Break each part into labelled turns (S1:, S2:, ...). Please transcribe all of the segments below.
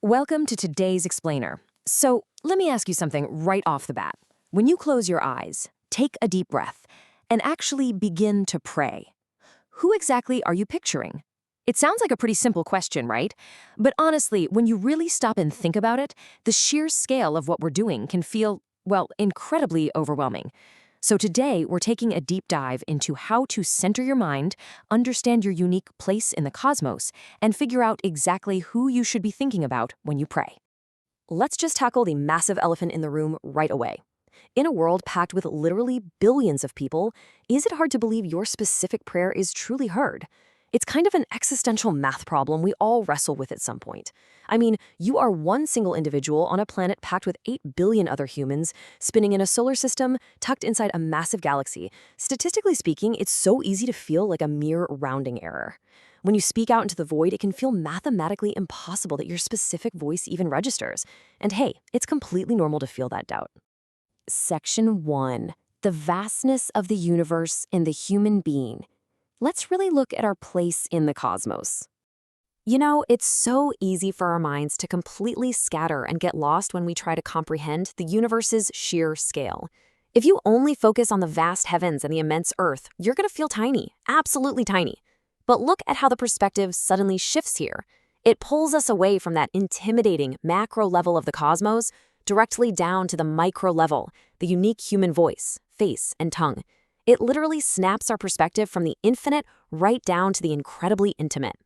S1: Welcome to today's explainer. So, let me ask you something right off the bat. When you close your eyes, take a deep breath and actually begin to pray. Who exactly are you picturing? It sounds like a pretty simple question, right? But honestly, when you really stop and think about it, the sheer scale of what we're doing can feel, well, incredibly overwhelming. So today, we're taking a deep dive into how to center your mind, understand your unique place in the cosmos, and figure out exactly who you should be thinking about when you pray. Let's just tackle the massive elephant in the room right away. In a world packed with literally billions of people, is it hard to believe your specific prayer is truly heard? It's kind of an existential math problem we all wrestle with at some point. I mean, you are one single individual on a planet packed with 8 billion other humans, spinning in a solar system, tucked inside a massive galaxy. Statistically speaking, it's so easy to feel like a mere rounding error. When you speak out into the void, it can feel mathematically impossible that your specific voice even registers. And hey, it's completely normal to feel that doubt. Section 1. The vastness of the universe in the human being. Let's really look at our place in the cosmos. You know, it's so easy for our minds to completely scatter and get lost when we try to comprehend the universe's sheer scale. If you only focus on the vast heavens and the immense earth, you're going to feel tiny, absolutely tiny. But look at how the perspective suddenly shifts here. It pulls us away from that intimidating macro level of the cosmos directly down to the micro level, the unique human voice, face, and tongue. It literally snaps our perspective from the infinite right down to the incredibly intimate.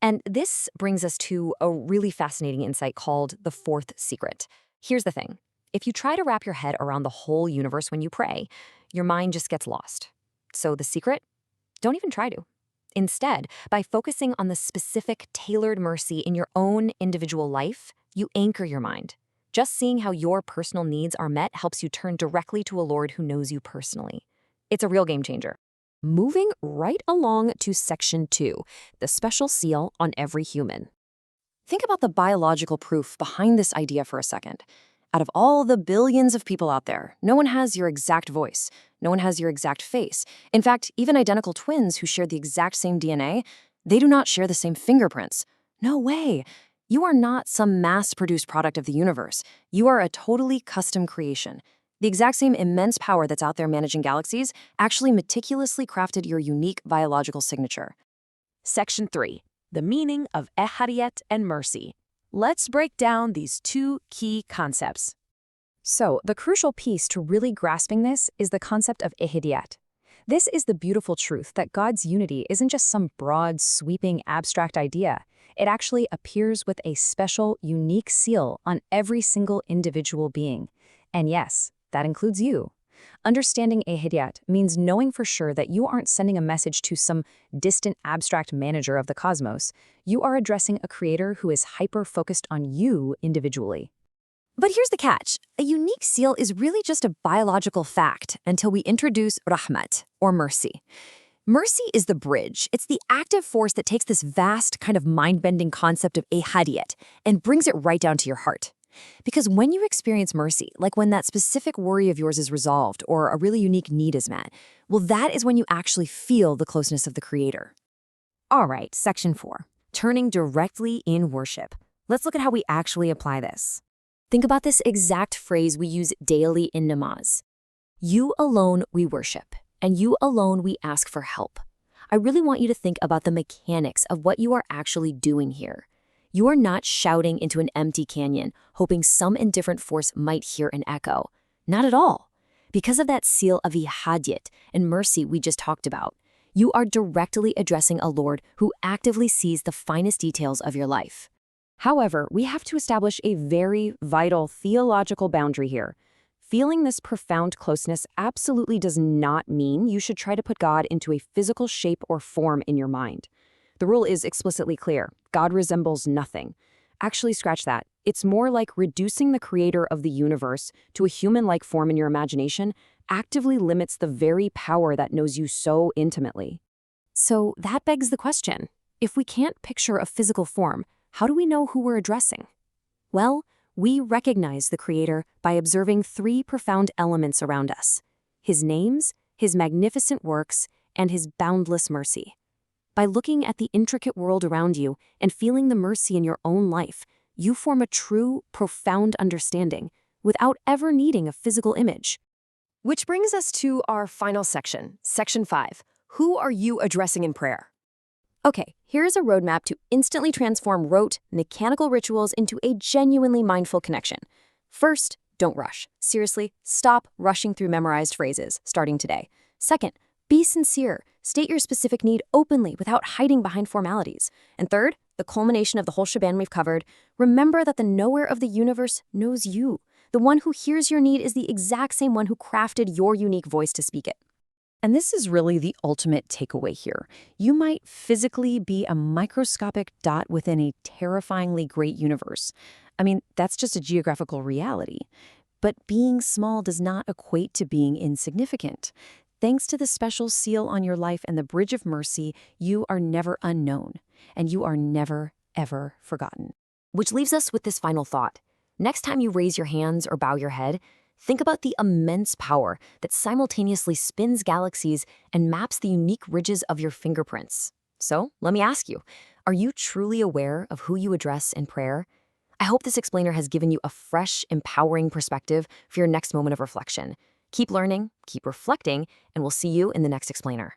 S1: And this brings us to a really fascinating insight called the fourth secret. Here's the thing. If you try to wrap your head around the whole universe when you pray, your mind just gets lost. So the secret? Don't even try to. Instead, by focusing on the specific, tailored mercy in your own individual life, you anchor your mind. Just seeing how your personal needs are met helps you turn directly to a Lord who knows you personally. It's a real game changer. Moving right along to Section 2, the special seal on every human. Think about the biological proof behind this idea for a second. Out of all the billions of people out there, no one has your exact voice. No one has your exact face. In fact, even identical twins who share the exact same DNA, they do not share the same fingerprints. No way. You are not some mass-produced product of the universe. You are a totally custom creation. The exact same immense power that's out there managing galaxies actually meticulously crafted your unique biological signature.
S2: Section 3. The meaning of Ehadiyat and mercy. Let's break down these two key concepts. So, the crucial piece to really grasping this is the concept of Ehadiyat. This is the beautiful truth that God's unity isn't just some broad, sweeping, abstract idea. It actually appears with a special, unique seal on every single individual being. And yes, that includes you. Understanding Ehadiyat means knowing for sure that you aren't sending a message to some distant abstract manager of the cosmos. You are addressing a creator who is hyper-focused on you individually.
S1: But here's the catch. A unique seal is really just a biological fact until we introduce rahmat, or mercy. Mercy is the bridge. It's the active force that takes this vast, kind of mind-bending concept of Ehadiyat and brings it right down to your heart. Because when you experience mercy, like when that specific worry of yours is resolved or a really unique need is met, well, that is when you actually feel the closeness of the Creator. All right, Section 4, turning directly in worship. Let's look at how we actually apply this. Think about this exact phrase we use daily in namaz. You alone we worship, and you alone we ask for help. I really want you to think about the mechanics of what you are actually doing here. You are not shouting into an empty canyon, hoping some indifferent force might hear an echo. Not at all. Because of that seal of Ehadiyat and mercy we just talked about, you are directly addressing a Lord who actively sees the finest details of your life. However, we have to establish a very vital theological boundary here. Feeling this profound closeness absolutely does not mean you should try to put God into a physical shape or form in your mind. The rule is explicitly clear. God resembles nothing. Actually, scratch that. It's more like reducing the creator of the universe to a human-like form in your imagination actively limits the very power that knows you so intimately. So that begs the question. If we can't picture a physical form, how do we know who we're addressing? Well, we recognize the Creator by observing 3 profound elements around us: His names, His magnificent works, and His boundless mercy. By looking at the intricate world around you and feeling the mercy in your own life,
S2: you form a true, profound understanding without ever needing a physical image.
S1: Which brings us to our final section, Section 5. Who are you addressing in prayer?
S2: Okay, here's a roadmap to instantly transform rote, mechanical rituals into a genuinely mindful connection. First, don't rush. Seriously, stop rushing through memorized phrases, starting today. Second, be sincere. State your specific need openly without hiding behind formalities. And third, the culmination of the whole shebang we've covered, remember that the knower of the universe knows you. The one who hears your need is the exact same one who crafted your unique voice to speak it.
S1: And this is really the ultimate takeaway here. You might physically be a microscopic dot within a terrifyingly great universe. I mean, that's just a geographical reality. But being small does not equate to being insignificant. Thanks to the special seal on your life and the bridge of mercy, you are never unknown, and you are never, ever forgotten. Which leaves us with this final thought. Next time you raise your hands or bow your head, think about the immense power that simultaneously spins galaxies and maps the unique ridges of your fingerprints. So, let me ask you, are you truly aware of who you address in prayer? I hope this explainer has given you a fresh, empowering perspective for your next moment of reflection. Keep learning, keep reflecting, and we'll see you in the next explainer.